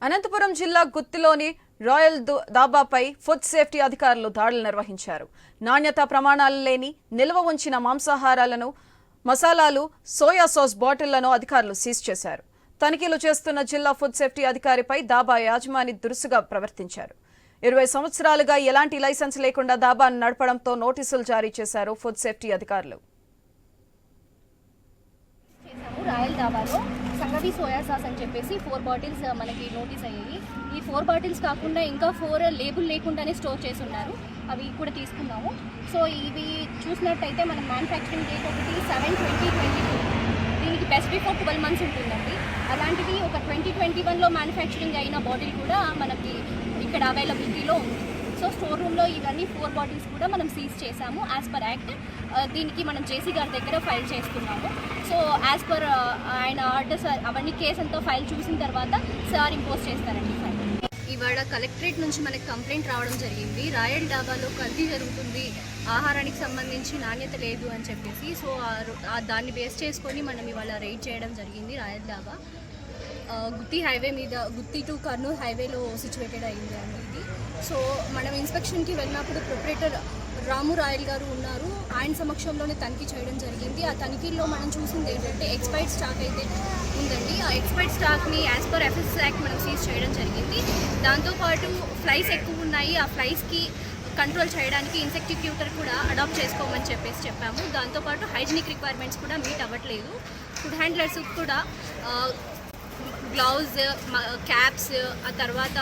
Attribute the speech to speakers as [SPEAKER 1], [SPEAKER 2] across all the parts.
[SPEAKER 1] అనంతపురం జిల్లా గుత్తిలోని royal దాబాపై food safety అధికారులు దాడులు నిర్వహించారు. నాణ్యత ప్రమాణాలు లేని నిల్వ ఉంచిన మాంసాహారాలను, మసాలాలు, సోయా సాస్ బాటిళ్లను అధికారులు సీజ్ చేశారు. తనిఖీలు చేస్తున్న జిల్లా ఫుడ్ సేఫ్టీ అధికారిపై దాబా యాజమాని దురుసుగా ప్రవర్తించారు. 20 సంవత్సరాలుగా ఎలాంటి లైసెన్స్ లేకుండా దాబాను నడపడంతో నోటీసులు జారీ చేశారు ఫుడ్ సేఫ్టీ అధికారులు.
[SPEAKER 2] రాయల్ దాబాలో సంగవి సోయా సాస్ అని చెప్పేసి 4 బాటిల్స్ మనకి నోటీస్ అయ్యాయి. ఈ 4 బాటిల్స్ కాకుండా ఇంకా 4 లేబుల్ లేకుండానే స్టోర్ చేసి ఉన్నారు. అవి కూడా తీసుకున్నాము. సో ఇవి చూసినట్టయితే మన మ్యానుఫ్యాక్చరింగ్ డేట్ ఒకటి 7/20/22. దీనికి బెస్ట్ బిఫోర్ 12 months ఉంటుందండి. అలాంటిది ఒక 2021లో మ్యానుఫ్యాక్చరింగ్ అయిన బాటిల్ కూడా మనకి ఇక్కడ అవైలబిలిటీలో ఉంది. సో స్టోర్ రూమ్లో ఇవన్నీ 4 బాటిల్స్ కూడా మనం సీజ్ చేసాము. యాజ్ పర్ యాక్ట్ దీనికి మనం జేసీ గారి దగ్గర ఫైల్ చేస్తున్నాము. సో యాజ్ పర్ ఆయన ఆర్డర్స్ అవన్నీ కేసు అంతా ఫైల్ చూసిన తర్వాత సార్ ఇంపోజ్ చేస్తారండి ఫైల్. ఇవాళ కలెక్టరేట్ నుంచి మనకి కంప్లైంట్ రావడం జరిగింది. రాయల్ డాబాలో కల్తీ జరుగుతుంది, ఆహారానికి సంబంధించి నాణ్యత లేదు అని చెప్పేసి. సో దాన్ని బేస్ చేసుకొని మనం ఇవాళ రైడ్ చేయడం జరిగింది. రాయల్ డాబా గుత్తి హైవే మీద, గుత్తి టు కర్నూలు హైవేలో సిచ్యువేటెడ్ అయింది అండి ఇది. సో మనం ఇన్స్పెక్షన్కి వెళ్ళినప్పుడు ప్రొపరేటర్ రాము రాయల్ గారు ఉన్నారు. ఆయన సమక్షంలోనే తనిఖీ చేయడం జరిగింది. ఆ తనిఖీల్లో మనం చూసింది ఏంటంటే ఎక్స్పైర్డ్ స్టాక్ అయితే ఉందండి. ఆ ఎక్స్పైర్డ్ స్టాక్ని యాజ్ పర్ ఎఫ్ఎస్ యాక్ట్ మనం సీజ్ చేయడం జరిగింది. దాంతోపాటు ఫ్లైస్ ఎక్కువ ఉన్నాయి. ఆ ఫ్లైస్కి కంట్రోల్ చేయడానికి ఇన్సెక్టిక్యూటర్ కూడా అడాప్ట్ చేసుకోమని చెప్పాము. దాంతోపాటు హైజీనిక్ రిక్వైర్మెంట్స్ కూడా మీట్ అవ్వట్లేదు. ఫుడ్ హ్యాండ్లర్స్ కూడా గ్లౌజ్, క్యాప్స్, ఆ తర్వాత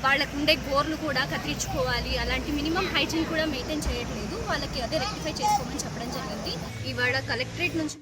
[SPEAKER 2] వాళ్ళకు ఉండే గోర్లు కూడా కత్తిరించుకోవాలి. అలాంటి మినిమం హైజీన్ కూడా మెయింటైన్ చేయట్లేదు. వాళ్ళకి అదే రెక్టిఫై చేసుకోమని చెప్పడం జరిగింది. ఇవాళ కలెక్టరేట్ నుంచి